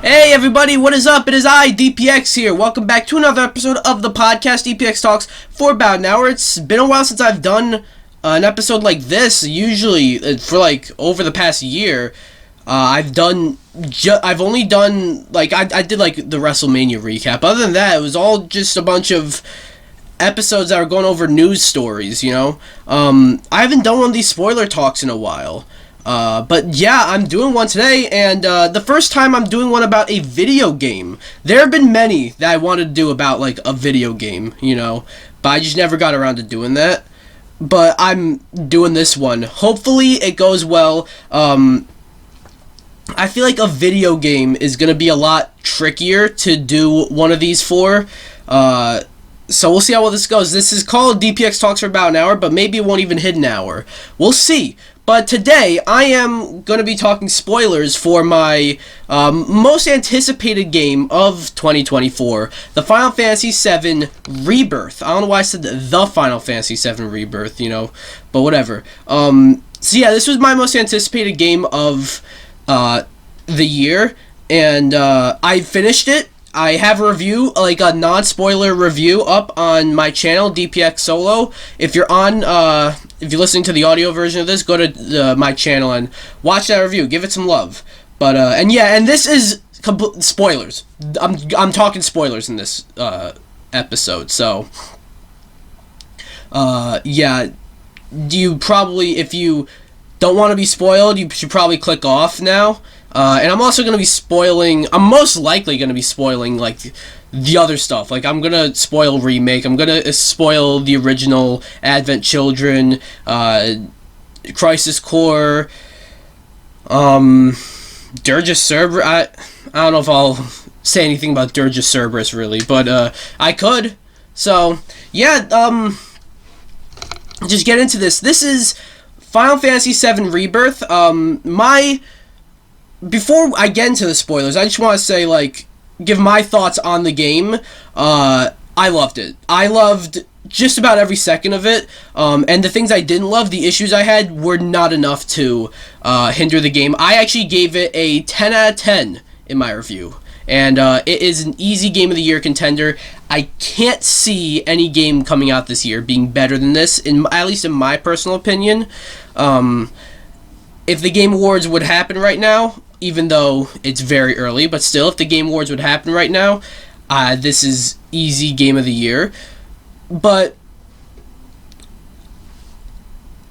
Hey everybody, what is up? It is I, DPX here. Welcome back to another episode of the podcast, DPX Talks, for about an hour. It's been a while since I've done an episode like this. Usually, for like over the past year, I've only done, like, I did like the WrestleMania recap. Other than that, it was all just a bunch of episodes that were going over news stories, you know? I haven't done one of these spoiler talks in a while. But yeah, I'm doing one today, and the first time I'm doing one about a video game. There have been many that I wanted to do about, like, a video game, you know, but I just never got around to doing that. But I'm doing this one. Hopefully it goes well. I feel like a video game is going to be a lot trickier to do one of these for, so we'll see how well this goes. This is called DPX Talks for about an hour, but maybe it won't even hit an hour. We'll see. But today, I am going to be talking spoilers for my most anticipated game of 2024, the Final Fantasy VII Rebirth. I don't know why I said the Final Fantasy VII Rebirth, you know, but whatever. So yeah, this was my most anticipated game of the year, and I finished it. I have a review, like a non-spoiler review, up on my channel, DPX Solo. If you're listening to the audio version of this, go to my channel and watch that review. Give it some love. But and yeah, and this is spoilers. I'm talking spoilers in this episode. So yeah, if you don't want to be spoiled, you should probably click off now. And I'm also going to be I'm most likely going to be spoiling, like, the other stuff. Like, I'm going to spoil Remake, I'm going to spoil the original Advent Children, Crisis Core, Dirge Cerberus. I don't know if I'll say anything about Dirge Cerberus, really, but, I could. So, yeah, just get into this. This is Final Fantasy VII Rebirth. Before I get into the spoilers, I just want to say, like, give my thoughts on the game. I loved it. I loved just about every second of it. And the things I didn't love, the issues I had, were not enough to hinder the game. I actually gave it a 10 out of 10 in my review. And it is an easy Game of the Year contender. I can't see any game coming out this year being better than this, at least in my personal opinion. If the Game Awards would happen right now, even though it's very early, but still, if the Game Awards would happen right now, this is easy Game of the Year. But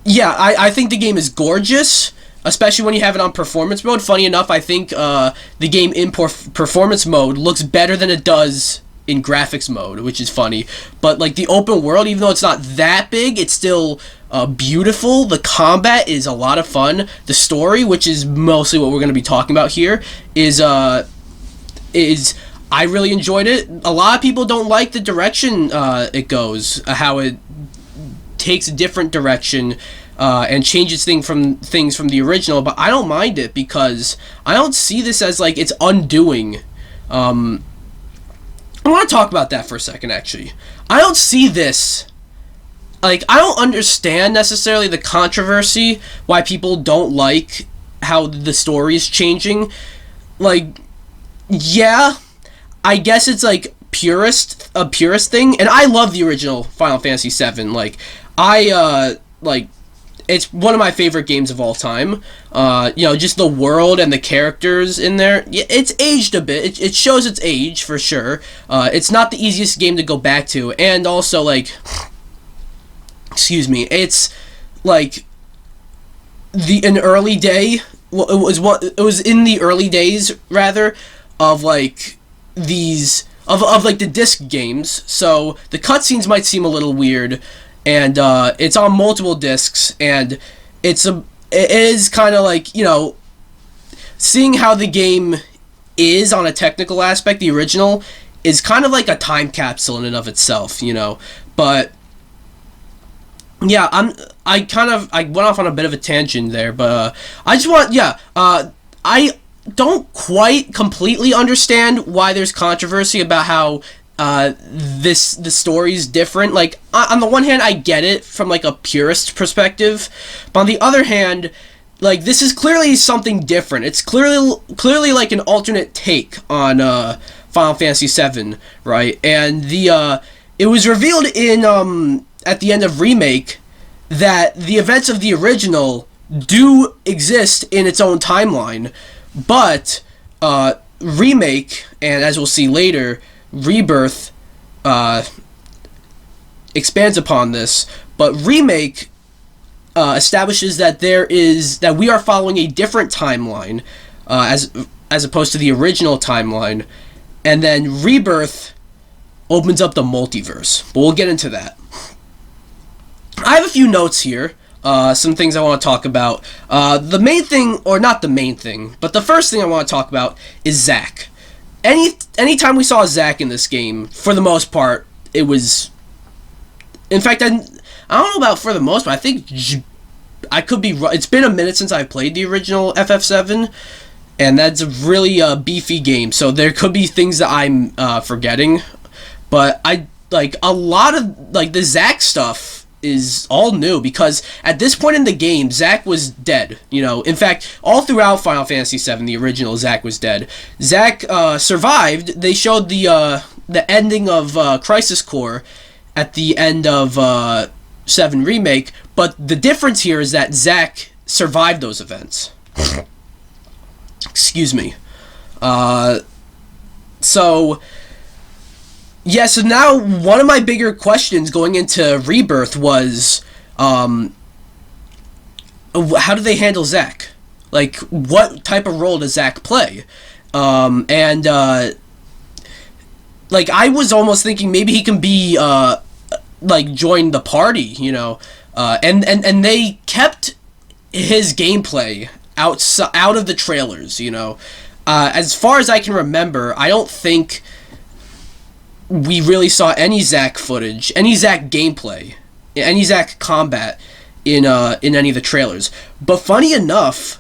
yeah, I think the game is gorgeous, especially when you have it on performance mode. Funny enough, I think the game in performance mode looks better than it does in graphics mode, which is funny. But, like, the open world, even though it's not that big, it's still beautiful. The combat is a lot of fun. The story, which is mostly what we're going to be talking about here, is I really enjoyed it. A lot of people don't like the direction it goes, how it takes a different direction and changes things from the original, but I don't mind it because I don't see this as, like, it's undoing. I want to talk about that for a second, actually. I don't see this, like, I don't understand necessarily the controversy, why people don't like how the story is changing. Like, yeah, I guess it's, like, a purist thing, and I love the original Final Fantasy VII. Like, it's one of my favorite games of all time. You know, just the world and the characters in there. It's aged a bit. It shows its age, for sure. It's not the easiest game to go back to. And also, like, excuse me, it's, like, it was in the early days, rather, of, like, like, the disc games. So, the cutscenes might seem a little weird, and it's on multiple discs, and it is kind of like, you know, seeing how the game is on a technical aspect, the original, is kind of like a time capsule in and of itself, you know. But yeah, I went off on a bit of a tangent there, but I don't quite completely understand why there's controversy about how the story's different. Like, on the one hand, I get it from, like, a purist perspective, but on the other hand, like, this is clearly something different. It's clearly like an alternate take on Final Fantasy VII, right? And it was revealed in at the end of Remake that the events of the original do exist in its own timeline, but Remake, and as we'll see later, Rebirth expands upon this, but Remake establishes that we are following a different timeline as opposed to the original timeline, and then Rebirth opens up the multiverse. But we'll get into that. I have a few notes here, some things I want to talk about. The main thing, or not the main thing, but the first thing I want to talk about is Zack. Anytime we saw Zack in this game, for the most part, it was... In fact, I don't know about for the most part. I think I could be... It's been a minute since I've played the original FF7, and that's a really beefy game, so there could be things that I'm forgetting. But a lot of, like, the Zack stuff is all new, because at this point in the game, Zack was dead. You know, in fact, all throughout Final Fantasy VII, the original, Zack was dead. Zack survived. They showed the ending of Crisis Core at the end of 7 Remake, but the difference here is that Zack survived those events. Excuse me. So now one of my bigger questions going into Rebirth was, how do they handle Zack? Like, what type of role does Zack play? Like, I was almost thinking maybe he can be, like, join the party, you know, and they kept his gameplay out of the trailers, you know. As far as I can remember, I don't think we really saw any Zack footage, any Zack gameplay, any Zack combat in any of the trailers. But funny enough,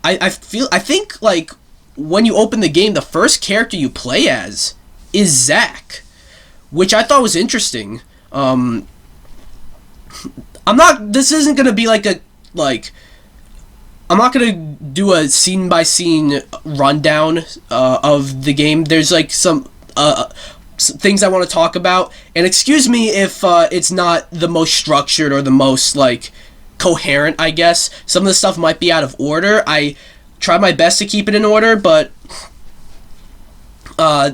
I think like when you open the game, the first character you play as is Zack, which I thought was interesting. This isn't gonna be I'm not gonna do a scene by scene rundown of the game. There's like some things I want to talk about, and excuse me if it's not the most structured or the most like coherent. I guess some of the stuff might be out of order. I try my best to keep it in order, but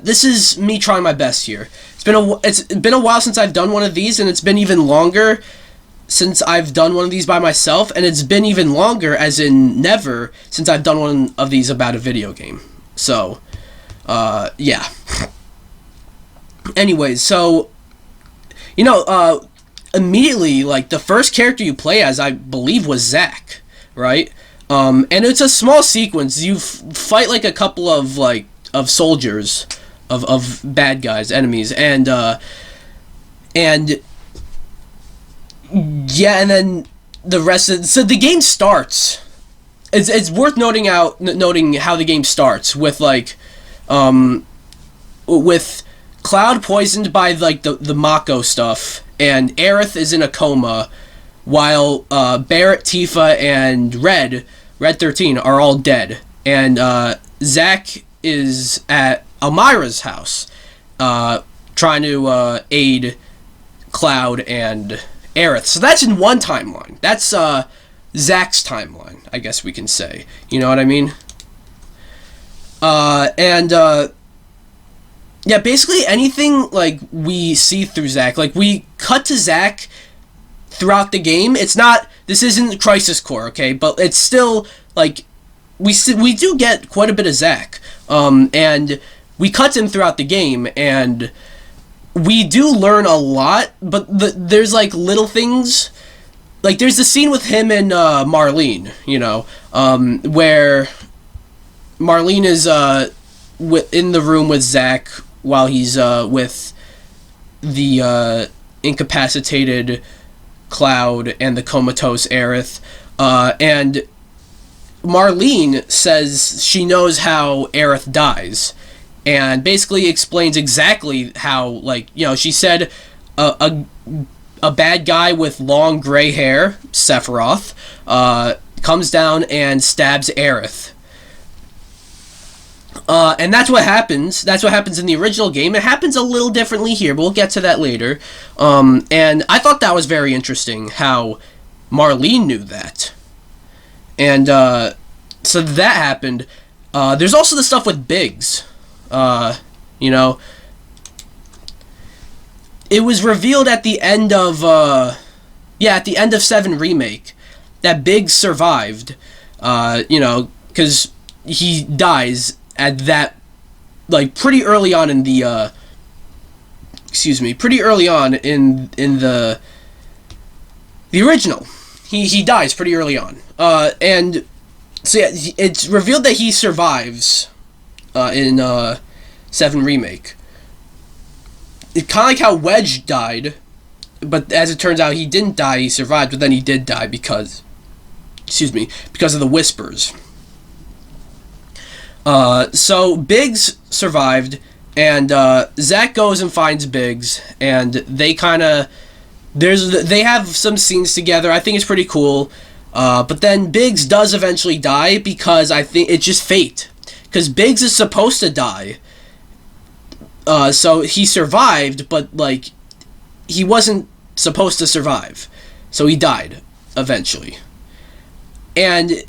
this is me trying my best here. It's been a while since I've done one of these, and it's been even longer since I've done one of these by myself, and it's been even longer, as in never, since I've done one of these about a video game. So, yeah. Anyways, so, you know, immediately, like, the first character you play as, I believe, was Zack, right? And it's a small sequence. You fight, like, a couple of, like, of soldiers, of bad guys, enemies, and yeah, and then the rest of... So the game starts... It's worth noting how the game starts with, like, with Cloud poisoned by, like, the Mako stuff, and Aerith is in a coma, while Barret, Tifa, and Red 13 are all dead. And Zack is at Elmira's house, trying to aid Cloud and Aerith. So that's in one timeline. That's Zack's timeline, I guess we can say. You know what I mean? Yeah, basically anything like we see through Zack, like we cut to Zack throughout the game. This isn't Crisis Core, okay? But it's still like we do get quite a bit of Zack. And we cut him throughout the game, and we do learn a lot, but there's, like, little things. Like, there's the scene with him and Marlene, you know, where Marlene is in the room with Zack while he's with the incapacitated Cloud and the comatose Aerith. And Marlene says she knows how Aerith dies, and basically explains exactly how, like, you know, she said a bad guy with long gray hair, Sephiroth, comes down and stabs Aerith. And that's what happens. That's what happens in the original game. It happens a little differently here, but we'll get to that later. And I thought that was very interesting, how Marlene knew that. And so that happened. There's also the stuff with Biggs. You know, it was revealed at the end of, at the end of 7 Remake, that Biggs survived, you know, because he dies at that, like, pretty early on in the, pretty early on in the original. He dies pretty early on. And, so yeah, it's revealed that he survives, in, 7 Remake. It's kind of like how Wedge died, but as it turns out, he didn't die, he survived, but then he did die because of the Whispers. So Biggs survived, and Zack goes and finds Biggs, and they they have some scenes together. I think it's pretty cool. But then Biggs does eventually die, because I think it's just fate. Because Biggs is supposed to die. So he survived, but, like, he wasn't supposed to survive. So he died, eventually. And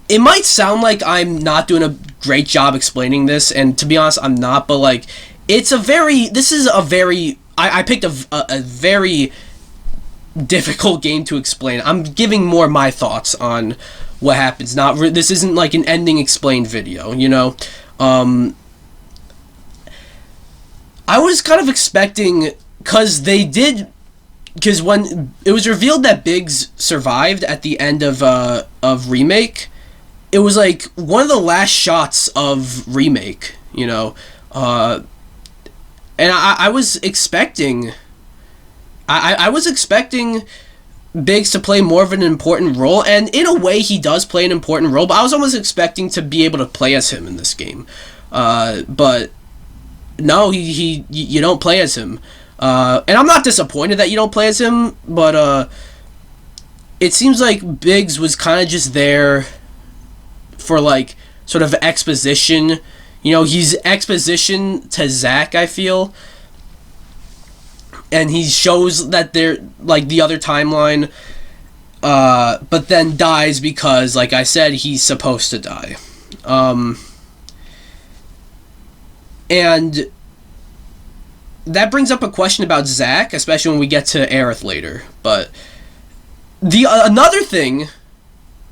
it might sound like I'm not doing a great job explaining this, and to be honest, I'm not, but, like, I picked a very difficult game to explain. I'm giving more my thoughts on what happens. This isn't like an ending explained video, you know? I was kind of expecting, because when it was revealed that Biggs survived at the end of Remake, it was like one of the last shots of Remake, you know? And I was expecting... I was expecting Biggs to play more of an important role, and in a way he does play an important role, but I was almost expecting to be able to play as him in this game. But no, you don't play as him. And I'm not disappointed that you don't play as him, but it seems like Biggs was kind of just there for, like, sort of exposition. You know, he's exposition to Zack, I feel. And he shows that they're, like, the other timeline, but then dies because, like I said, he's supposed to die. And that brings up a question about Zack, especially when we get to Aerith later. But another thing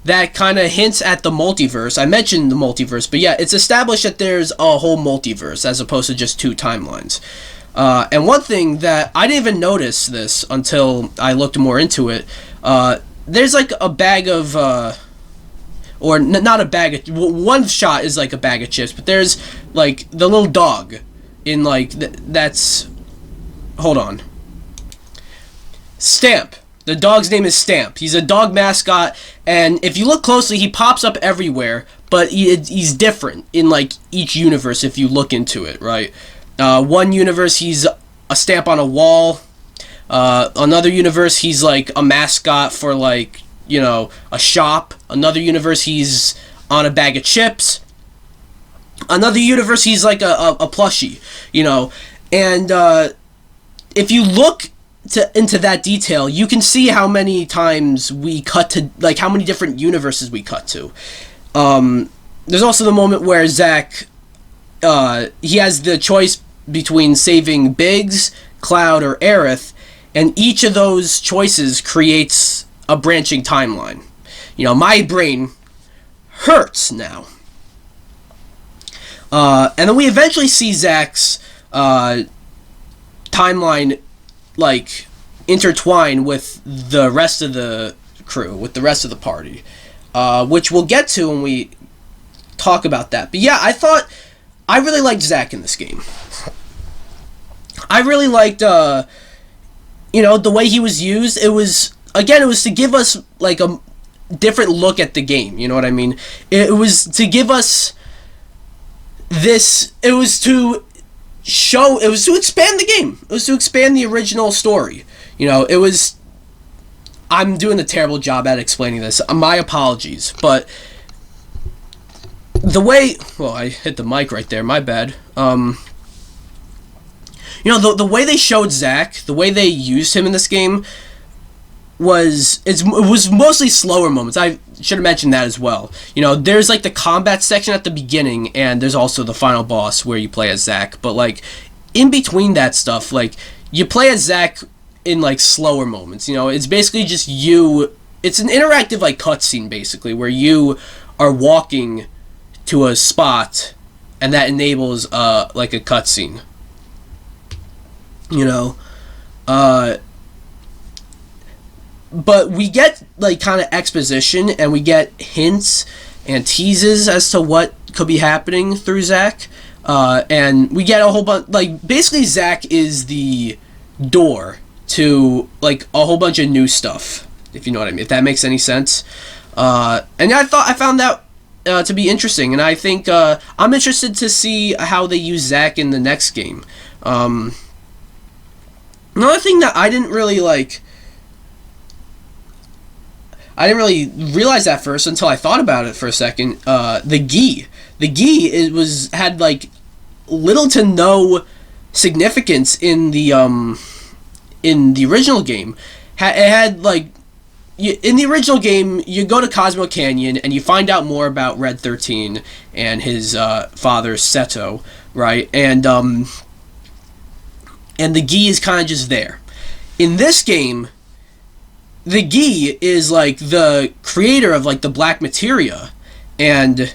that kind of hints at the multiverse, I mentioned the multiverse, but yeah, it's established that there's a whole multiverse as opposed to just 2 timelines. And one thing that I didn't even notice this until I looked more into it, there's like a bag of, not a bag of, one shot is like a bag of chips, but there's like the little dog in like, that's, hold on. Stamp. The dog's name is Stamp. He's a dog mascot, and if you look closely, he pops up everywhere, but he's different in like each universe if you look into it, right? One universe, he's a stamp on a wall. Another universe, he's like a mascot for, like, you know, a shop. Another universe, he's on a bag of chips. Another universe, he's like a plushie, you know. And if you look into that detail, you can see how many times we cut to, like, how many different universes we cut to. There's also the moment where Zack, he has the choice between saving Biggs, Cloud, or Aerith, and each of those choices creates a branching timeline. You know, my brain hurts now. And then we eventually see Zack's timeline, like, intertwine with the rest of the crew, with the rest of the party, which we'll get to when we talk about that. But yeah, I really liked Zack in this game. I really liked, you know, the way he was used. It was to give us, like, a different look at the game, you know what I mean? It was to give us this, it was to expand the game. It was to expand the original story. You know, it was I'm doing a terrible job at explaining this. My apologies, but the way, well, I hit the mic right there. My bad. The way they showed Zack, the way they used him in this game it was mostly slower moments. I should have mentioned that as well. There's like the combat section at the beginning, and there's also the final boss where you play as Zack. But like in between that stuff, like you play as Zack in like slower moments. It's basically just you. It's an interactive like cutscene basically, where you are walking to a spot, and that enables like a cutscene. But we get like kind of exposition, and we get hints and teases as to what could be happening through Zack, and we get a whole bunch. Like basically, Zack is the door to like a whole bunch of new stuff. If you know what I mean, if that makes any sense. And I found that to be interesting, and I think I'm interested to see how they use Zack in the next game. Another thing that I didn't really realize at first until I thought about it for a second. The Gi. The Gi had like little to no significance in the original game. It had like in the original game, you go to Cosmo Canyon and you find out more about Red 13 and his father Seto, right? And the Gi is kind of just there. In this game, the Gi is like the creator of like the black materia, and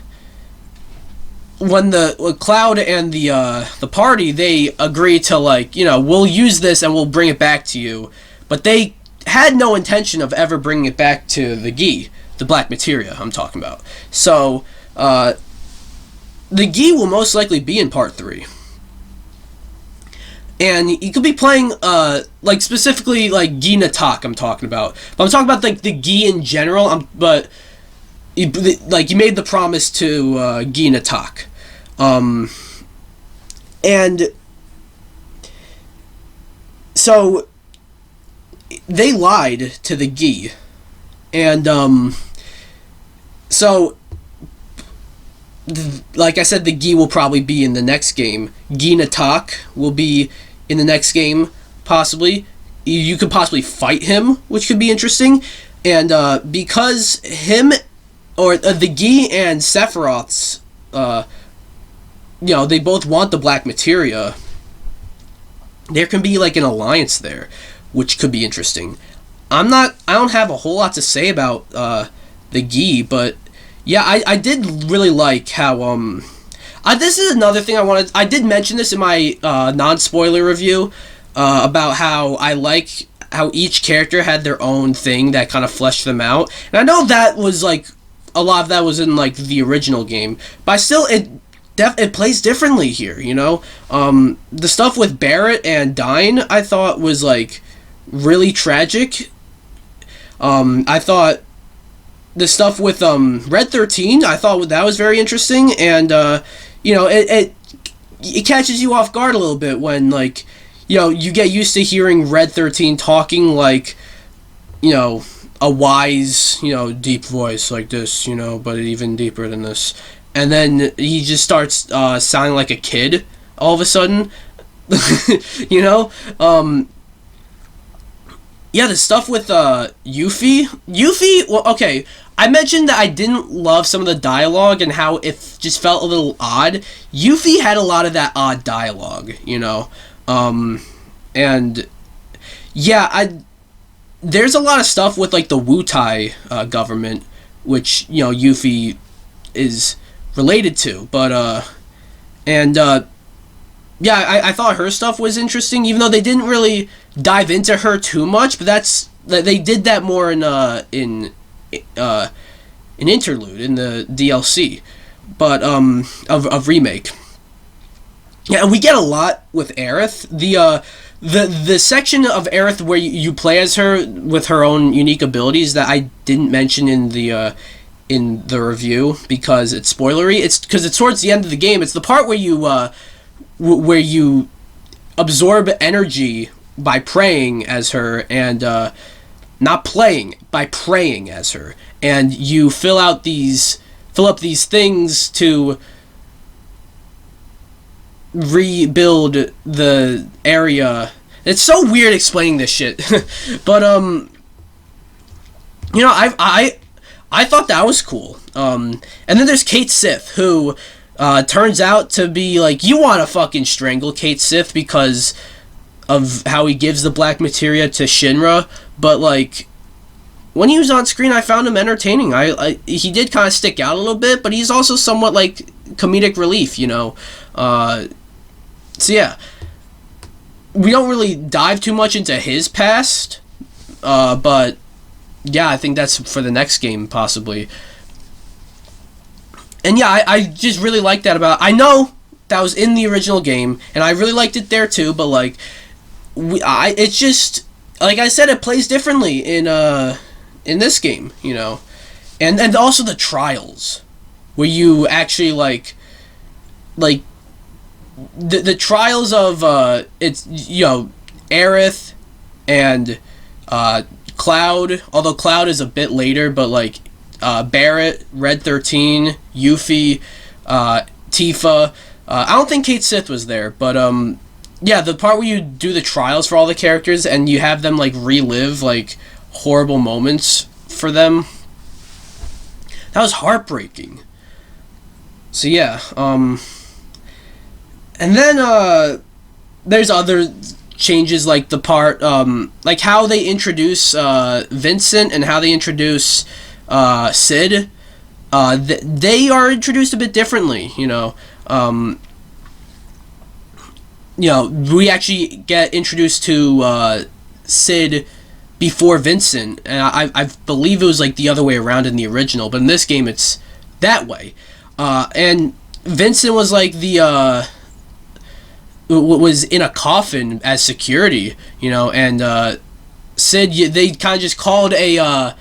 when Cloud and the party, they agree to like, we'll use this and we'll bring it back to you, but they had no intention of ever bringing it back to the Gi, the black materia I'm talking about. So the Gi will most likely be in part 3. And you could be playing, like, specifically, like, Gi Natak I'm talking about. But I'm talking about, like, the Gi in general, but, you made the promise to, Gi Natak. And so they lied to the Gi. And, so like I said, the Gi will probably be in the next game. Gi Natak will be in the next game, possibly. You could possibly fight him, which could be interesting. And because him, or the Gi and Sephiroth's, they both want the black materia, there can be like an alliance there, which could be interesting. I don't have a whole lot to say about the Gi, but yeah, I did really like how this is another thing I did mention this in my non-spoiler review about how I like how each character had their own thing that kind of fleshed them out. And I know that was like a lot of that was in like the original game, but still it plays differently here, the stuff with Barrett and Dyne I thought was like really tragic. I thought the stuff with Red 13, I thought that was very interesting, and it catches you off guard a little bit when like you get used to hearing Red 13 talking like a wise deep voice like this, but even deeper than this, and then he just starts sounding like a kid all of a sudden. Yeah, the stuff with Yuffie, well, okay, I mentioned that I didn't love some of the dialogue and how it just felt a little odd. Yuffie had a lot of that odd dialogue, and yeah, there's a lot of stuff with like the Wutai government, which Yuffie is related to, but yeah, I thought her stuff was interesting, even though they didn't really dive into her too much. But they did that more in an interlude in the DLC, but of Remake. Yeah, and we get a lot with Aerith. The section of Aerith where you play as her with her own unique abilities that I didn't mention in the review because it's spoilery. It's because it's towards the end of the game. It's the part where you absorb energy by praying as her, and not playing, by praying as her, and you fill up these things to rebuild the area. It's so weird explaining this shit, but you know, I thought that was cool. And then there's Kate Sith, who turns out to be like, you want to fucking strangle Kate Sith because of how he gives the black materia to Shinra, but like, when he was on screen, I found him entertaining. He did kind of stick out a little bit, but he's also somewhat like comedic relief, you know. So yeah, we don't really dive too much into his past, but yeah, I think that's for the next game possibly. And yeah, I just really like that about. I know that was in the original game, and I really liked it there too. But like, it's just like I said, it plays differently in this game, you know, and also the trials, where you actually like the trials of it's, you know, Aerith and Cloud, although Cloud is a bit later, but like Barrett, Red 13, Yuffie, Tifa. I don't think Kate Sith was there, but yeah, the part where you do the trials for all the characters and you have them like relive like horrible moments for them, that was heartbreaking. So yeah, and then there's other changes, like the part like how they introduce Vincent and how they introduce Sid. They are introduced a bit differently, you know. You know, we actually get introduced to Sid before Vincent, and I believe it was like the other way around in the original, but in this game it's that way. And Vincent was like the was in a coffin as security, you know, and Sid, they kind of just called a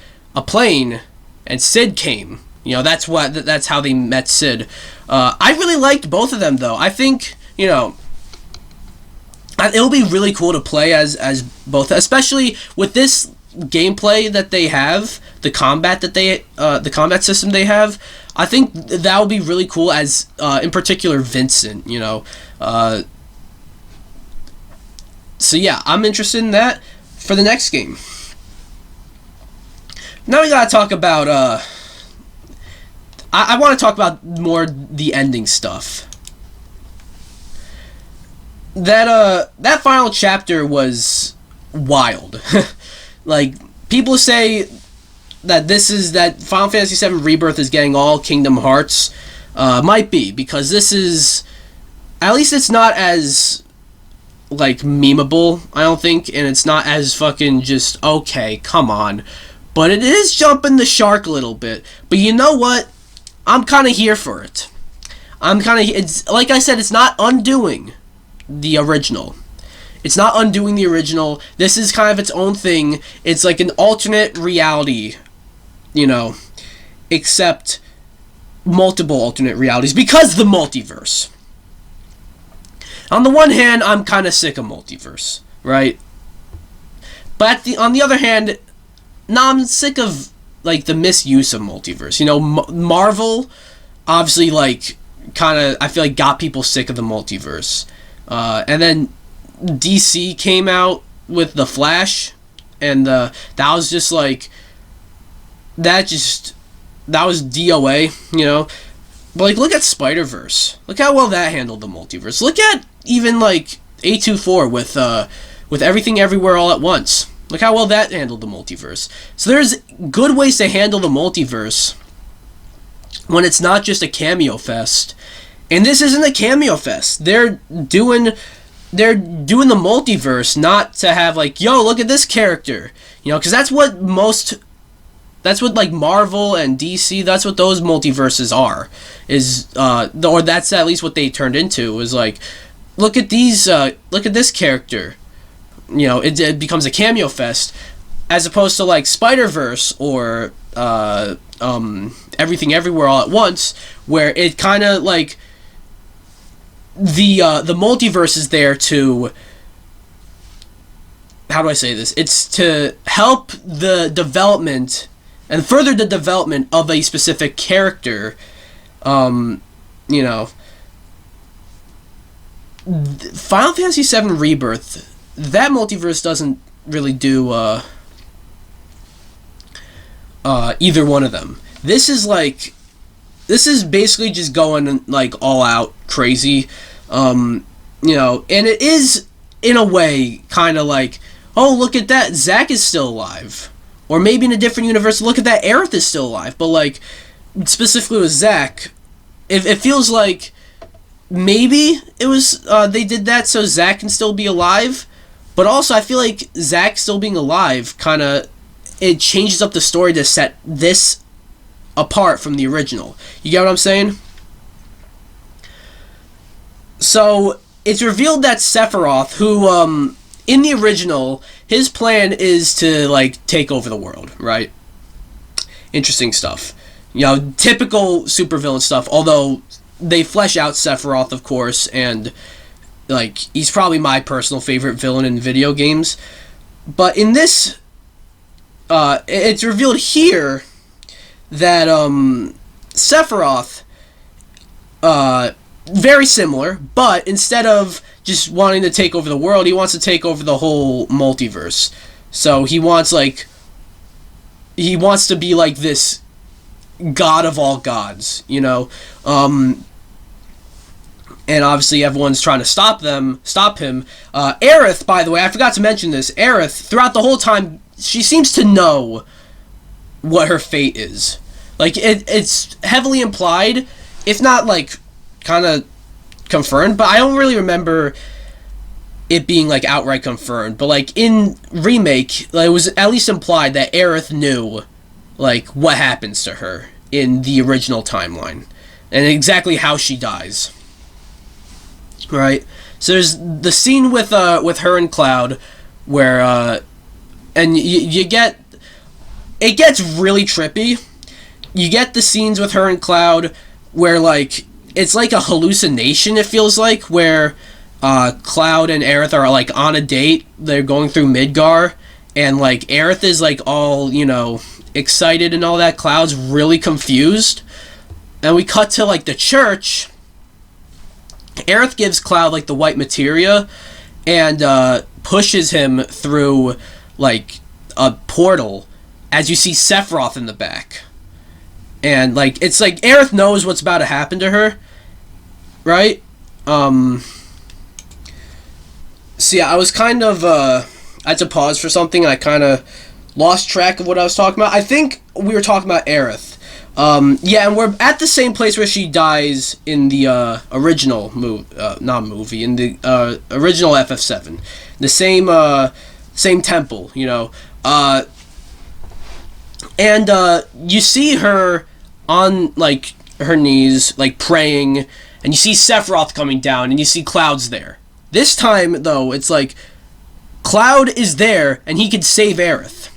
plane, and Sid came. You know, that's how they met Sid. I really liked both of them, though. I think, you know, it'll be really cool to play as both, especially with this gameplay that they have, the combat system they have. I think that will be really cool as, in particular, Vincent, you know. So yeah, I'm interested in that for the next game. Now we gotta talk about, I want to talk about more the ending stuff. That final chapter was wild. Like, people say that Final Fantasy VII Rebirth is getting all Kingdom Hearts. Might be, because this is, at least it's not as like memeable, I don't think, and it's not as fucking just, okay, come on. But it is jumping the shark a little bit. But you know what? I'm kind of here for it. It's like I said, it's not undoing the original. It's not undoing the original. This is kind of its own thing. It's like an alternate reality, you know, except multiple alternate realities, because the multiverse. On the one hand, I'm kind of sick of multiverse, right? But on the other hand, I'm sick of like the misuse of multiverse. You know, Marvel obviously, like, kind of, I feel like, got people sick of the multiverse. And then DC came out with The Flash, and that was just like, that was DOA, you know. But like, look at Spider-Verse. Look how well that handled the multiverse. Look at even like A24 with Everything Everywhere All at Once. Look how well that handled the multiverse. So there's good ways to handle the multiverse when it's not just a cameo fest. And this isn't a cameo fest. They're doing the multiverse not to have like, yo, look at this character. You know, because that's what like Marvel and DC, that's what those multiverses are. Or that's at least what they turned into, was like, look at this character. You know, it becomes a cameo fest, as opposed to like Spider-Verse or Everything Everywhere All at Once, where it kind of like the multiverse is there to how do I say this? It's to help the development and further the development of a specific character. You know, Final Fantasy VII Rebirth, that multiverse doesn't really do either one of them. This is basically just going like all out crazy, you know, and it is in a way kind of like, oh, look at that, Zack is still alive, or maybe in a different universe, look at that, Aerith is still alive. But like specifically with Zack, it feels like maybe it was they did that so Zack can still be alive, but also I feel like Zack still being alive kind of, it changes up the story to set this apart from the original. You get what I'm saying? So it's revealed that Sephiroth, who in the original, his plan is to like take over the world, right? Interesting stuff. You know, typical supervillain stuff, although they flesh out Sephiroth, of course, and like he's probably my personal favorite villain in video games. But in this, it's revealed here that Sephiroth, very similar, but instead of just wanting to take over the world, he wants to take over the whole multiverse. So he wants to be like this god of all gods, you know. And obviously everyone's trying to stop him. Aerith, by the way, I forgot to mention this. Aerith, throughout the whole time, she seems to know what her fate is. Like, it's heavily implied, if not, like, kind of confirmed, but I don't really remember it being, like, outright confirmed. But, like, in Remake, like, it was at least implied that Aerith knew, like, what happens to her in the original timeline, and exactly how she dies. Right? So there's the scene with her and Cloud, where, and you get, it gets really trippy. You get the scenes with her and Cloud where, like, it's like a hallucination, it feels like, where Cloud and Aerith are, like, on a date. They're going through Midgar, and, like, Aerith is, like, all, you know, excited and all that. Cloud's really confused. And we cut to, like, the church. Aerith gives Cloud, like, the white materia and pushes him through, like, a portal as you see Sephiroth in the back. And, like, it's like Aerith knows what's about to happen to her, right? So, yeah, I was kind of, I had to pause for something, and I kind of lost track of what I was talking about. I think we were talking about Aerith. Yeah, and we're at the same place where she dies in the original in the original FF7. The same temple, you know. And you see her on, like, her knees, like, praying, and you see Sephiroth coming down, and you see Cloud's there. This time, though, it's like, Cloud is there, and he could save Aerith.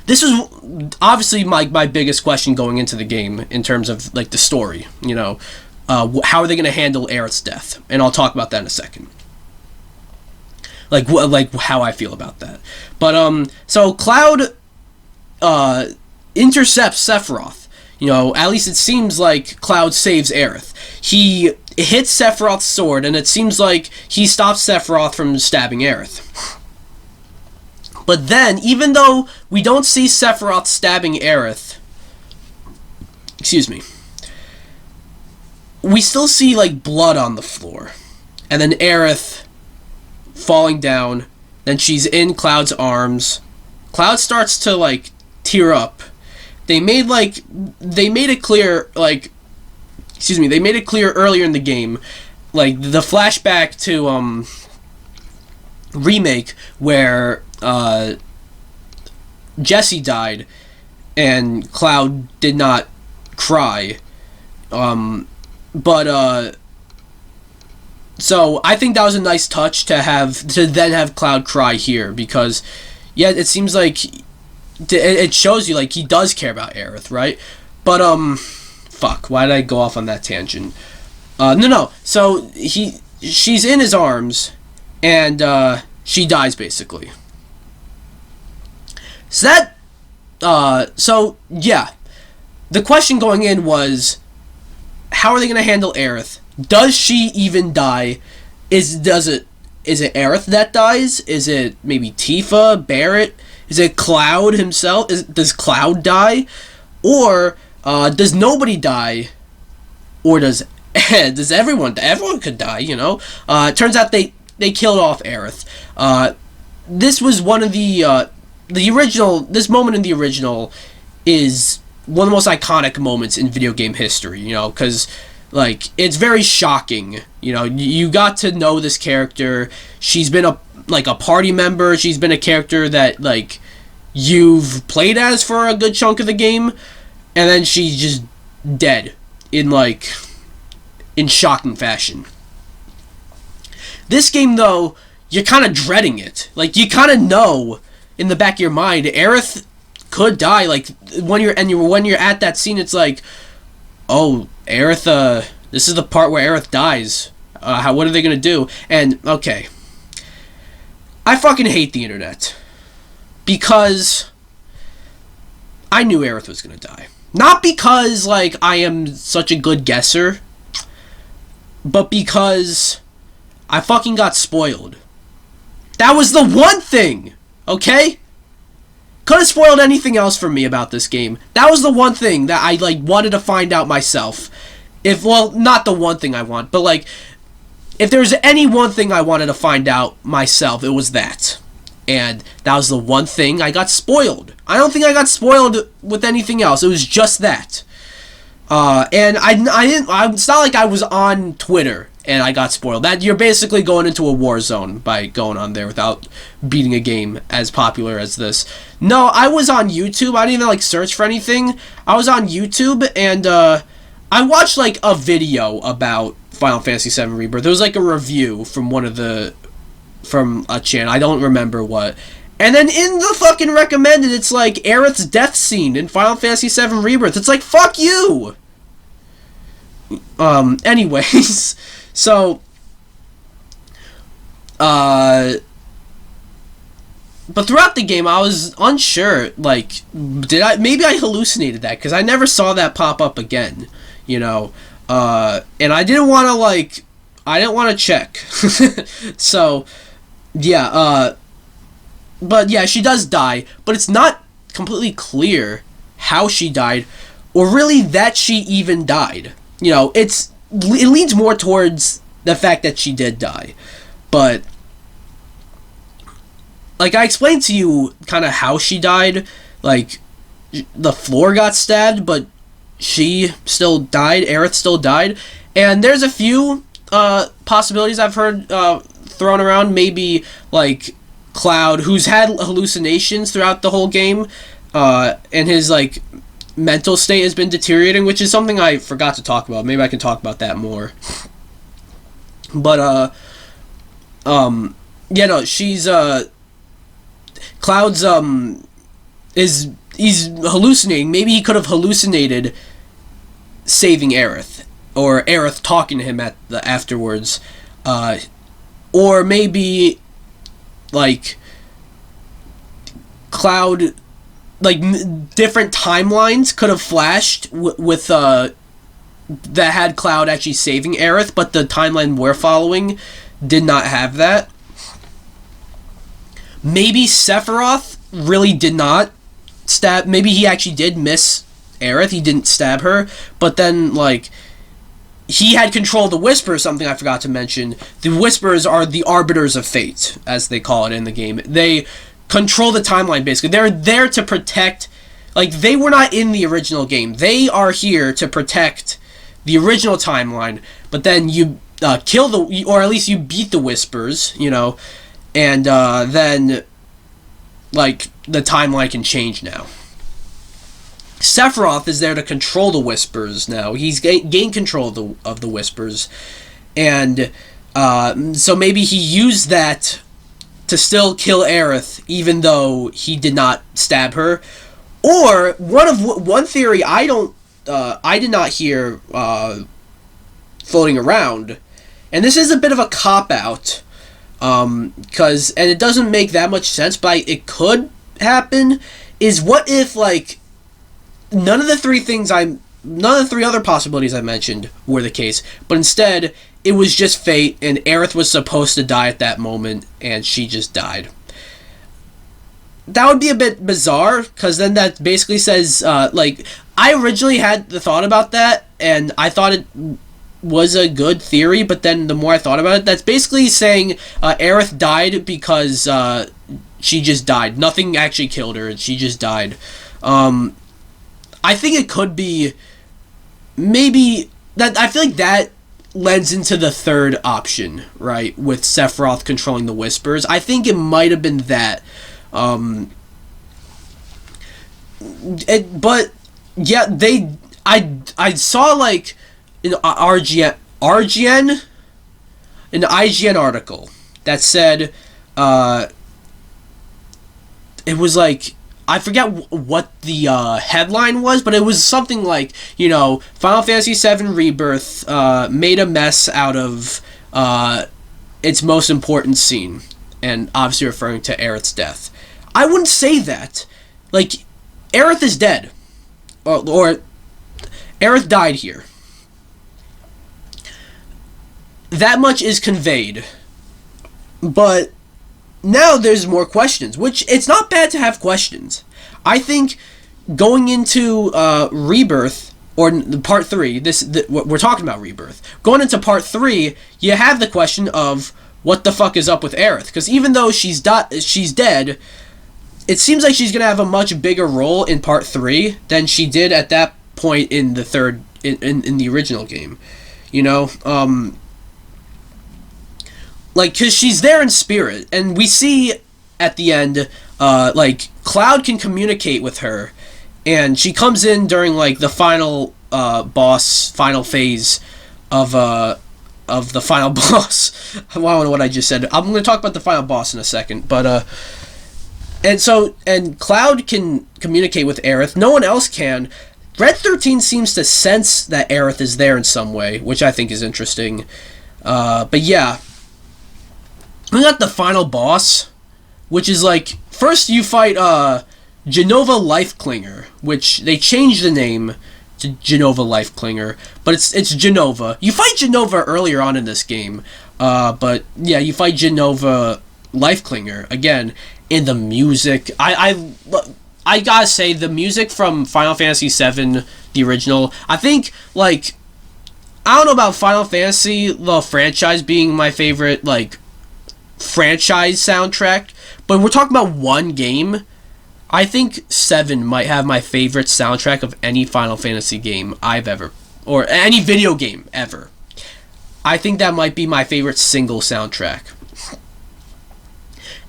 This was obviously my biggest question going into the game, in terms of, like, the story, you know. How are they going to handle Aerith's death? And I'll talk about that in a second. Like how I feel about that. But, so Cloud intercepts Sephiroth. You know, at least it seems like Cloud saves Aerith. He hits Sephiroth's sword, and it seems like he stops Sephiroth from stabbing Aerith. But then, even though we don't see Sephiroth stabbing Aerith, we still see, like, blood on the floor. And then Aerith falling down, then she's in Cloud's arms. Cloud starts to, like, tear up. They made it clear, they made it clear earlier in the game, like, the flashback to, Remake, where, Jesse died, and Cloud did not cry, so I think that was a nice touch to then have Cloud cry here, because, yeah, it seems like it shows you, like, he does care about Aerith, right? But, fuck, why did I go off on that tangent? So she's in his arms, and, she dies, basically. So that, yeah. The question going in was, how are they going to handle Aerith? Does she even die? Is it Aerith that dies? Is it maybe Tifa, Barrett? Is it Cloud himself? Does Cloud die? Or does nobody die? Or does everyone? Everyone could die, you know. It turns out they killed off Aerith. This was one of the original. This moment in the original is one of the most iconic moments in video game history. You know, because like it's very shocking. You know, you got to know this character. She's been a party member. She's been a character that like you've played as for a good chunk of the game, and then she's just dead in shocking fashion. This game, though, you're kind of dreading it. Like, you kind of know in the back of your mind, Aerith could die. Like, when you're at that scene, it's like, oh, Aerith, this is the part where Aerith dies. What are they gonna do? And, okay. I fucking hate the internet. Because I knew Aerith was gonna die. Not because, like, I am such a good guesser, but because I fucking got spoiled. That was the one thing, okay? Could have spoiled anything else for me about this game. That was the one thing that I, like, wanted to find out myself. Not the one thing I want, but, like, if there's any one thing I wanted to find out myself, it was that. And that was the one thing I got spoiled. I don't think I got spoiled with anything else. It was just that. And I didn't. It's not like I was on Twitter and I got spoiled. That you're basically going into a war zone by going on there without beating a game as popular as this. No, I was on YouTube. I didn't even search for anything. I was on YouTube and I watched a video about Final Fantasy VII Rebirth. There was a review from a channel. I don't remember what. And then in the fucking recommended, it's Aerith's death scene in Final Fantasy VII Rebirth. It's fuck you! Anyways, so, but throughout the game, I was unsure, maybe I hallucinated that, because I never saw that pop up again, you know, and I didn't want to, check, so, yeah, but yeah, she does die, but it's not completely clear how she died, or really that she even died. You know, it leads more towards the fact that she did die. But, I explained to you kind of how she died. The floor got stabbed, but she still died. Aerith still died. And there's a few possibilities I've heard thrown around. Maybe, Cloud, who's had hallucinations throughout the whole game, and his, mental state has been deteriorating, which is something I forgot to talk about. Maybe I can talk about that more. But, yeah, no, she's, Cloud's, he's hallucinating. Maybe he could have hallucinated saving Aerith, or Aerith talking to him afterwards, or maybe, Cloud, different timelines could have flashed with that had Cloud actually saving Aerith, but the timeline we're following did not have that. Maybe Sephiroth really did not stab. Maybe he actually did miss Aerith. He didn't stab her, but then he had control of the Whispers, something I forgot to mention. The Whispers are the arbiters of fate, as they call it in the game. They control the timeline, basically. They're there to protect... they were not in the original game. They are here to protect the original timeline, but then you kill or at least you beat the Whispers, you know, and then, the timeline can change now. Sephiroth is there to control the Whispers now. He's gained control of the Whispers, and so maybe he used that to still kill Aerith, even though he did not stab her. Or one theory I did not hear floating around, and this is a bit of a cop-out, Because, and it doesn't make that much sense, but it could happen, is what if, like, none of the three other possibilities I mentioned were the case, but instead, it was just fate, and Aerith was supposed to die at that moment, and she just died. That would be a bit bizarre, because then that basically says, like, I originally had the thought about that, and I thought it was a good theory, but then the more I thought about it, that's basically saying Aerith died because she just died. Nothing actually killed her, she just died. I think it could be maybe that. I feel like that lends into the third option, right? With Sephiroth controlling the Whispers. I think it might have been that. But yeah, I saw like an IGN article that said it was like, I forget what the headline was, but it was something like, Final Fantasy VII Rebirth made a mess out of its most important scene, and obviously referring to Aerith's death. I wouldn't say that. Like, Aerith is dead. Or Aerith died here. That much is conveyed. But now there's more questions, which it's not bad to have questions. I think going into Rebirth, or Part 3, we're talking about Rebirth. Going into Part 3, you have the question of what the fuck is up with Aerith? Because even though she's dead, it seems like she's going to have a much bigger role in Part 3 than she did at that point in the third, in the original game. Like, because she's there in spirit, and we see at the end, like, Cloud can communicate with her, and she comes in during, like, the final final phase of the final boss. I don't know what I just said. I'm going to talk about the final boss in a second, but, and Cloud can communicate with Aerith. No one else can. Red 13 seems to sense that Aerith is there in some way, which I think is interesting. But yeah. We got the final boss, which is like, first you fight Genova Lifeclinger, which they changed the name to Genova Lifeclinger, but it's Genova. You fight Genova earlier on in this game, but yeah, you fight Genova Lifeclinger again. In the music, I gotta say, the music from Final Fantasy VII, the original, I think, like, I don't know about Final Fantasy, the franchise being my favorite, like, franchise soundtrack, but we're talking about one game. I think 7 might have my favorite soundtrack of any Final Fantasy game I've ever, or any video game ever. I think that might be my favorite single soundtrack.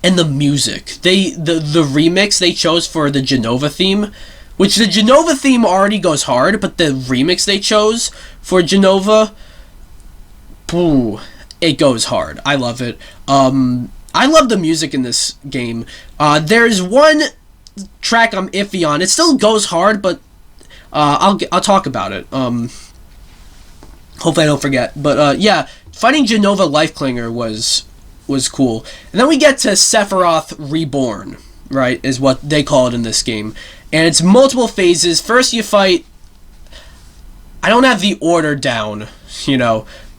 And the music, the remix they chose for the Genova theme, which the Genova theme already goes hard, but the remix they chose for Genova, ooh, it goes hard. I love it. I love the music in this game. There's one track I'm iffy on. It still goes hard, but I'll talk about it. Hopefully I don't forget. But yeah, fighting Genova Lifeclinger was cool. And then we get to Sephiroth Reborn, right, is what they call it in this game. And it's multiple phases. First you fight, I don't have the order down,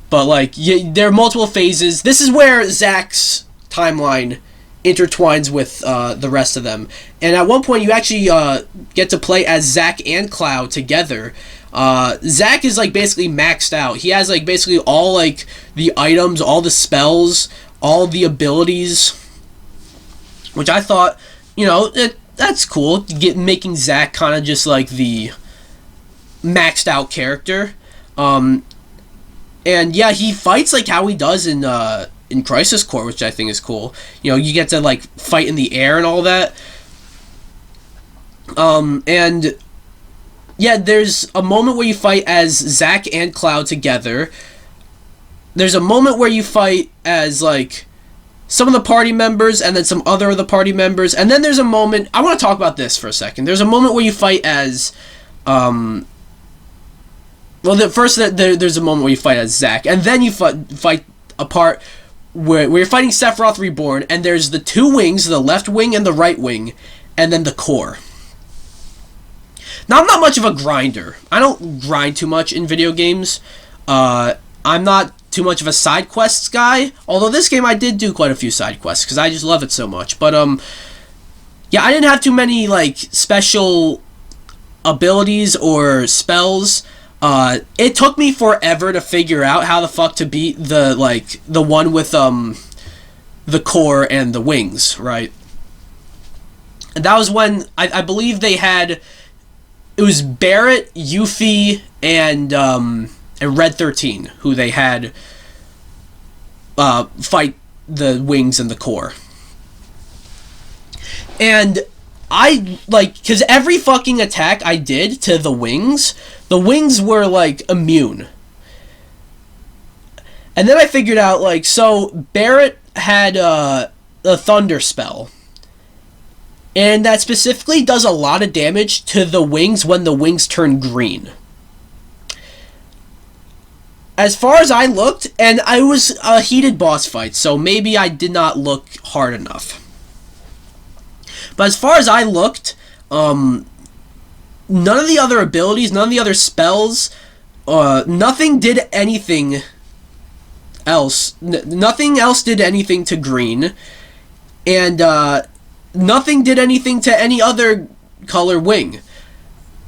but like, there are multiple phases. This is where Zack's timeline intertwines with the rest of them. And at one point you actually get to play as Zack and Cloud together. Zack is like basically maxed out. He has like basically all like the items, all the spells, all the abilities, which I thought, that's cool. Making Zack kind of just like the maxed out character. And yeah, he fights like how he does in Crisis Core, which I think is cool. You get to like fight in the air and all that. And yeah, there's a moment where you fight as Zack and Cloud together. There's a moment where you fight as, like, some of the party members and then some other of the party members. And then there's a moment... I want to talk about this for a second. There's a moment where you fight as... Well, there's a moment where you fight as Zack. And then you fight a part where you're fighting Sephiroth Reborn, and there's the two wings, the left wing and the right wing, and then the core. Now, I'm not much of a grinder. I don't grind too much in video games. I'm not too much of a side quests guy, although this game I did do quite a few side quests, because I just love it so much. But, yeah, I didn't have too many, like, special abilities or spells. It took me forever to figure out how the fuck to beat the one with, the core and the wings, right? And that was when, I believe they had, it was Barrett, Yuffie, and Red 13, who they had, fight the wings and the core. And I, like, because every fucking attack I did to the wings were, like, immune. And then I figured out, like, so Barrett had a Thunder spell. And that specifically does a lot of damage to the wings when the wings turn green. As far as I looked, and I was a heated boss fight, so maybe I did not look hard enough. But as far as I looked, none of the other abilities, none of the other spells, nothing did anything else. Nothing else did anything to green, and nothing did anything to any other color wing.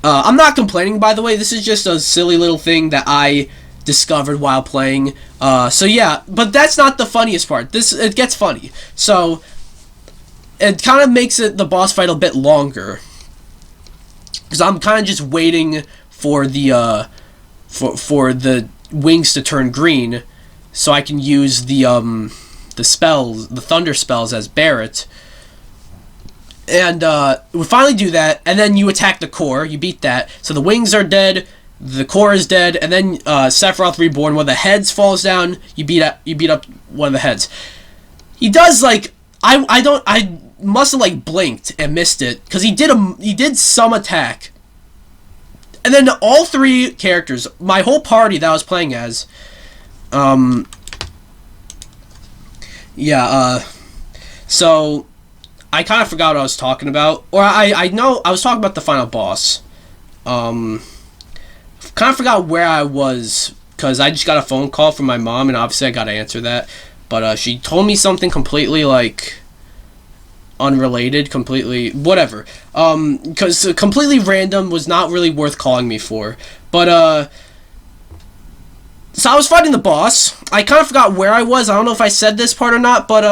I'm not complaining, by the way. This is just a silly little thing that I discovered while playing. So yeah, but that's not the funniest part. It gets funny. So it kind of makes the boss fight a bit longer, because I'm kind of just waiting for the for the wings to turn green, so I can use the spells, the thunder spells, as Barrett. And we finally do that, and then you attack the core. You beat that, so the wings are dead, the core is dead, and then Sephiroth Reborn, when the heads falls down, you beat up one of the heads. He does, like, I must have, like, blinked and missed it, because he did some attack. And then all three characters, my whole party that I was playing as, so I kind of forgot what I was talking about, or I know I was talking about the final boss. Kind of forgot where I was, because I just got a phone call from my mom, and obviously I gotta answer that. But she told me something completely, like, unrelated, completely whatever. Because completely random, was not really worth calling me for. But so I was fighting the boss. I kind of forgot where I was. I don't know if I said this part or not, but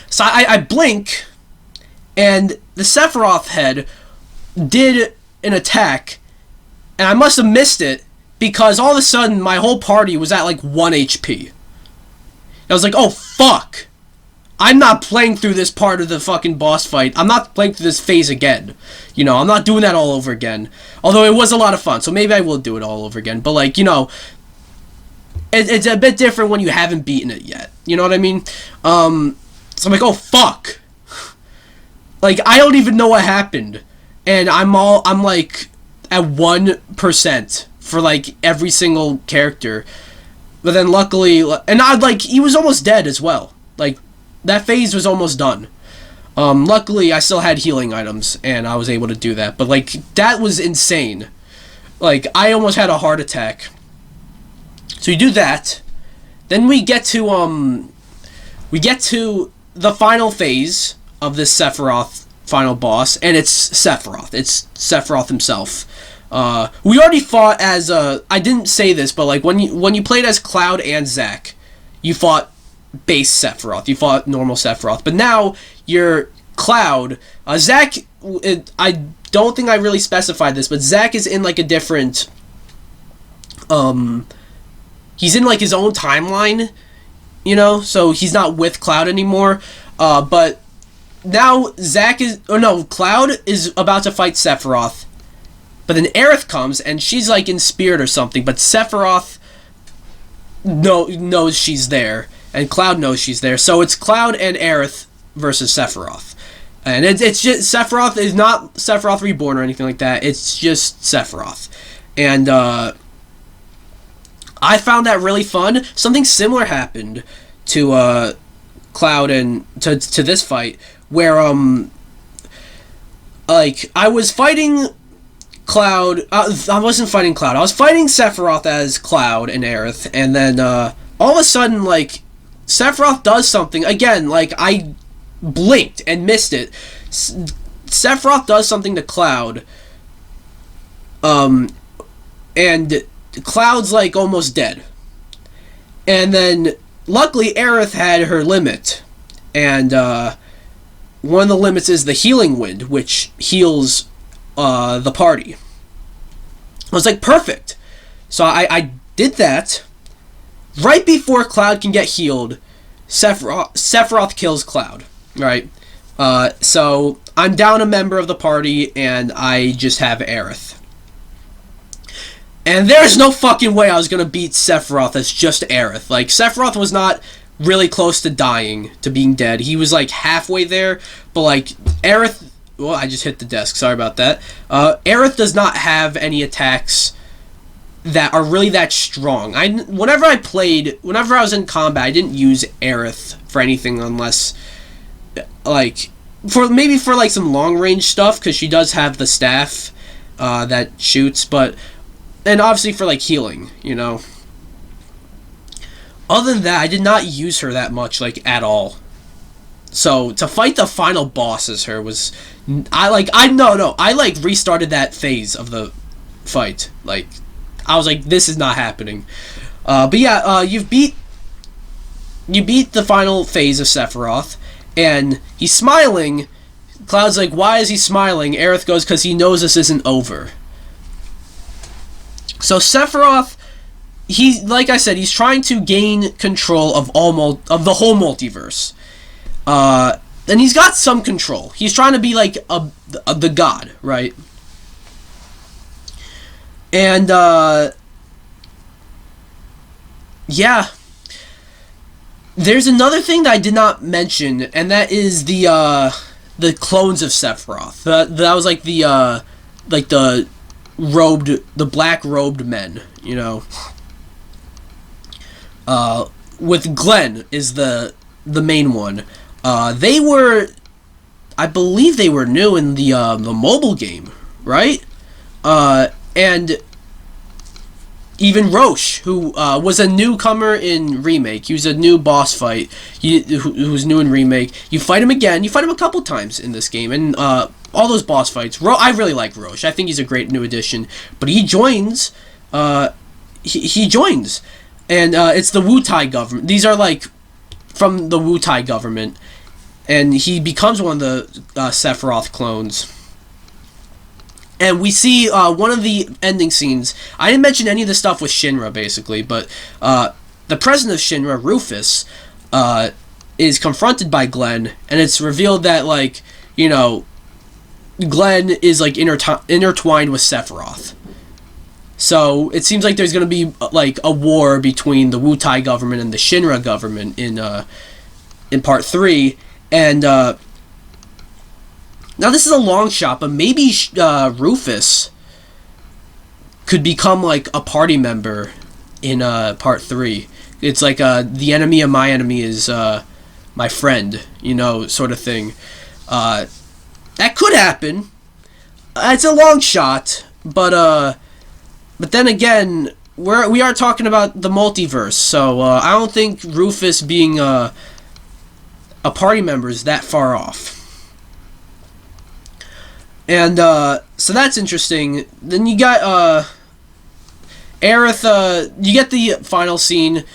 so I blink, and the Sephiroth head did an attack, and I must have missed it, because all of a sudden my whole party was at like 1 HP. I was like, oh fuck, I'm not playing through this part of the fucking boss fight. I'm not playing through this phase again. You know, I'm not doing that all over again. Although it was a lot of fun, so maybe I will do it all over again. But, like, you know, it's a bit different when you haven't beaten it yet. You know what I mean? So I'm like, oh fuck. Like, I don't even know what happened. And I'm like at 1% for, like, every single character. But then luckily, and he was almost dead as well. Like, that phase was almost done. Luckily, I still had healing items, and I was able to do that. But, like, that was insane. Like, I almost had a heart attack. So you do that. Then we get to the final phase of this Sephiroth final boss, and it's Sephiroth. It's Sephiroth himself. We already fought as I didn't say this, but, like, when you played as Cloud and Zack, you fought base Sephiroth. You fought normal Sephiroth. But now you're Cloud. Zack, I don't think I really specified this, but Zack is in, like, a different he's in, like, his own timeline, you know, so he's not with Cloud anymore. But now Cloud is about to fight Sephiroth, but then Aerith comes, and she's, like, in spirit or something, but Sephiroth knows she's there, and Cloud knows she's there, so it's Cloud and Aerith versus Sephiroth. And it's just, Sephiroth is not Sephiroth Reborn or anything like that, it's just Sephiroth. And, I found that really fun. Something similar happened to Cloud and to this fight where like I was fighting Cloud. I wasn't fighting Cloud. I was fighting Sephiroth as Cloud and Aerith, and then all of a sudden, like, Sephiroth does something again. Like, I blinked and missed it. Sephiroth does something to Cloud, and Cloud's like almost dead. And then luckily Aerith had her limit, and one of the limits is the healing wind, which heals the party. I was like, perfect. So I did that. Right before Cloud can get healed, Sephiroth kills Cloud. Right? So I'm down a member of the party, and I just have Aerith. And there's no fucking way I was gonna beat Sephiroth as just Aerith. Like, Sephiroth was not really close to dying, to being dead. He was like halfway there, but like Aerith... Well, I just hit the desk. Sorry about that. Aerith does not have any attacks that are really that strong. Whenever I was in combat, I didn't use Aerith for anything unless, like, maybe for like some long range stuff, because she does have the staff that shoots, and obviously for like healing, you know. Other than that, I did not use her that much, like, at all. So to fight the final boss as her was, I restarted that phase of the fight. Like, I was like, this is not happening. But yeah, you beat the final phase of Sephiroth, and he's smiling. Cloud's like, why is he smiling? Aerith goes, because he knows this isn't over. So Sephiroth, like I said, he's trying to gain control of the whole multiverse. And he's got some control. He's trying to be like the god, right? And yeah. There's another thing that I did not mention, and that is the clones of Sephiroth. That was like the black robed men, you know. With Glenn is the main one. I believe they were new in the mobile game, right? And even Roche, who was a newcomer in Remake. He was a new boss fight. Who was new in Remake. You fight him again. You fight him a couple times in this game, and all those boss fights. I really like Roche. I think he's a great new addition. But he joins. He joins, and it's the Wutai government. These are like from the Wutai government, and he becomes one of the Sephiroth clones. And we see one of the ending scenes. I didn't mention any of the stuff with Shinra, basically, but the president of Shinra, Rufus, is confronted by Glenn, and it's revealed that, like, you know, Glenn is, like, intertwined with Sephiroth. So it seems like there's going to be, like, a war between the Wutai government and the Shinra government in Part 3, and now, this is a long shot, but maybe Rufus could become, like, a party member in Part 3. It's like, the enemy of my enemy is my friend, you know, sort of thing. That could happen. It's a long shot, but then again, we are talking about the multiverse, so I don't think Rufus being a party member is that far off. And, so that's interesting. Then you got, Aerith, you get the final scene.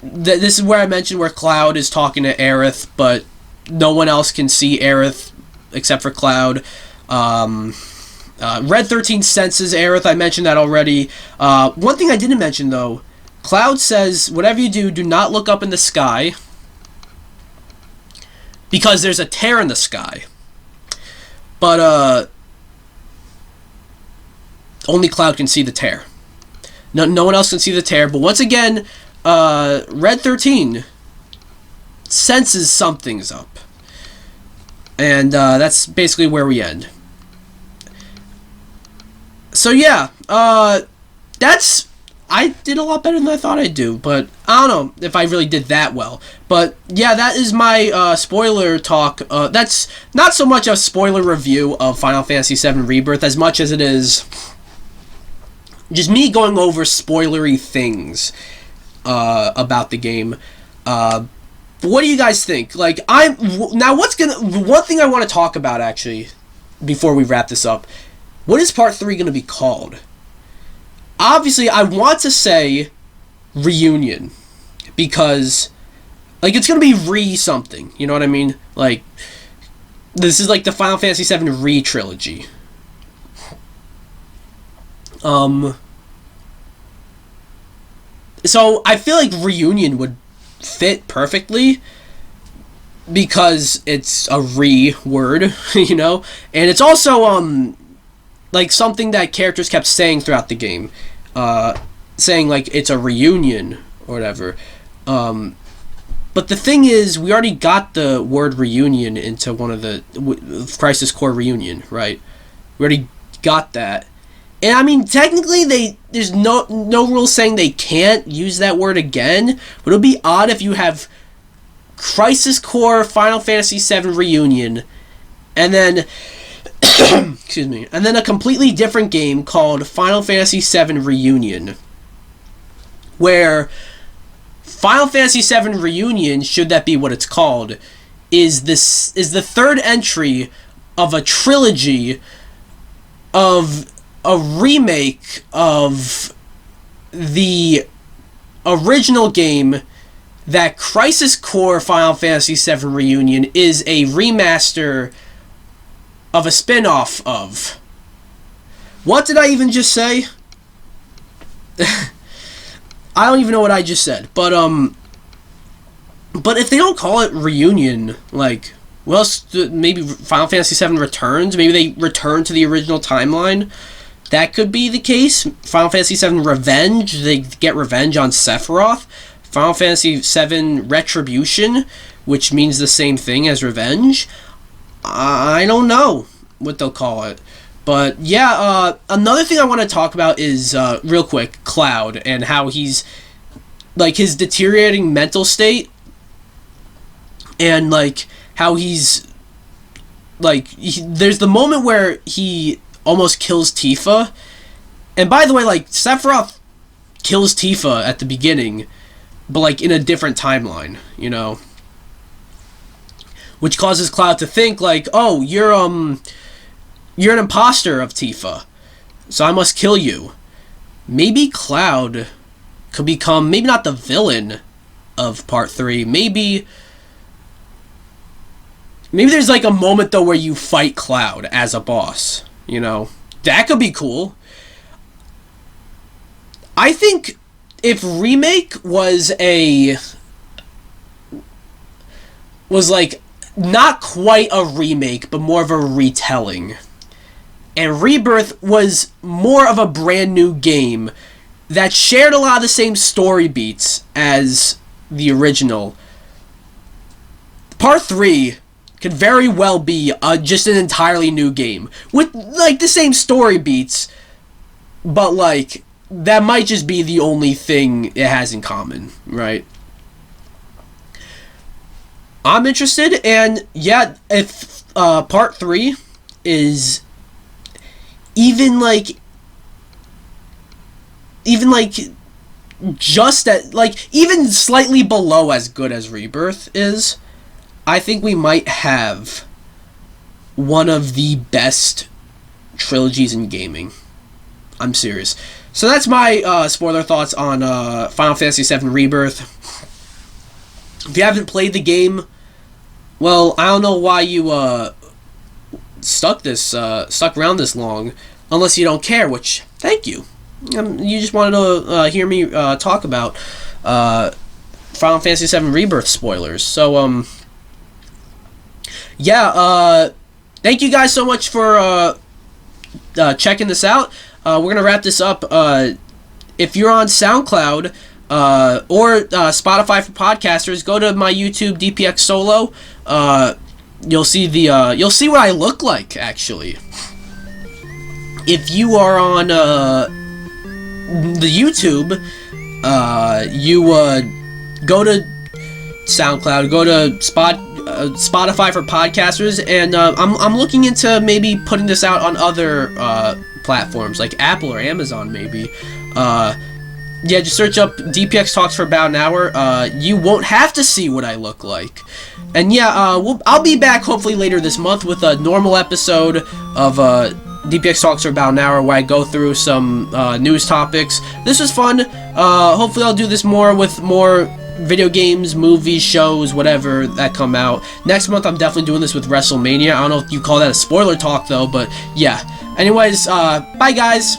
This is where I mentioned where Cloud is talking to Aerith, but no one else can see Aerith except for Cloud. Red 13 senses Aerith, I mentioned that already. One thing I didn't mention, though, Cloud says, whatever you do, do not look up in the sky, because there's a tear in the sky. But, only Cloud can see the tear. No one else can see the tear, but once again, Red 13 senses something's up. And, that's basically where we end. So, yeah, that's I did a lot better than I thought I'd do, but I don't know if I really did that well. But yeah, that is my spoiler talk. That's not so much a spoiler review of Final Fantasy VII Rebirth as much as it is just me going over spoilery things about the game. What do you guys think? Like, one thing I want to talk about, actually, before we wrap this up. What is Part 3 going to be called? Obviously, I want to say Reunion. Because, like, it's going to be re-something. You know what I mean? Like, this is like the Final Fantasy VII re-trilogy. So, I feel like Reunion would fit perfectly because it's a re-word, you know? And it's also, like, something that characters kept saying throughout the game. Saying, like, it's a reunion or whatever. But the thing is, we already got the word reunion into one of the Crisis Core Reunion, right? We already got that. And I mean, technically, there's no rule saying they can't use that word again. But it would be odd if you have Crisis Core Final Fantasy VII Reunion, and then excuse me, and then a completely different game called Final Fantasy VII Reunion, where Final Fantasy VII Reunion, should that be what it's called, is the third entry of a trilogy of a remake of the original game that Crisis Core Final Fantasy VII Reunion is a remaster of a spin-off of. What did I even just say? I don't even know what I just said. But if they don't call it Reunion, like, well, maybe Final Fantasy VII Returns? Maybe they return to the original timeline? That could be the case. Final Fantasy VII Revenge, they get revenge on Sephiroth. Final Fantasy VII Retribution, which means the same thing as revenge. I don't know what they'll call it. But yeah, another thing I want to talk about is, real quick, Cloud, and how he's, like, his deteriorating mental state, and, like, how he's, like, there's the moment where he almost kills Tifa. And by the way, like, Sephiroth kills Tifa at the beginning, but, like, in a different timeline, you know? Which causes Cloud to think, like, oh, you're an imposter of Tifa, so I must kill you. Maybe Cloud could become, maybe not the villain of Part 3, maybe there's, like, a moment, though, where you fight Cloud as a boss. You know, that could be cool. I think if Remake was like, not quite a remake, but more of a retelling, and Rebirth was more of a brand new game that shared a lot of the same story beats as the original, Part 3 could very well be just an entirely new game with, like, the same story beats, but, like, that might just be the only thing it has in common, right? I'm interested, and yeah, if Part 3 is even just at, like, even slightly below as good as Rebirth is, I think we might have one of the best trilogies in gaming. I'm serious. So that's my spoiler thoughts on Final Fantasy VII Rebirth. If you haven't played the game, well, I don't know why you stuck around this long, unless you don't care, which, thank you. You just wanted to hear me talk about Final Fantasy VII Rebirth spoilers. So, yeah, thank you guys so much for checking this out. We're going to wrap this up. If you're on SoundCloud or Spotify for podcasters, go to my YouTube DPX Solo. You'll see what I look like, actually. If you are on the YouTube, you go to SoundCloud, go to Spotify for podcasters, and I'm looking into maybe putting this out on other platforms like Apple or Amazon maybe. Yeah, just search up DPX Talks for about an hour. You won't have to see what I look like. And yeah, I'll be back hopefully later this month with a normal episode of DPX Talks for about an hour where I go through some news topics. This was fun. Hopefully I'll do this more with more video games, movies, shows, whatever that come out. Next month I'm definitely doing this with WrestleMania. I don't know if you call that a spoiler talk though, but yeah. Anyways, bye guys.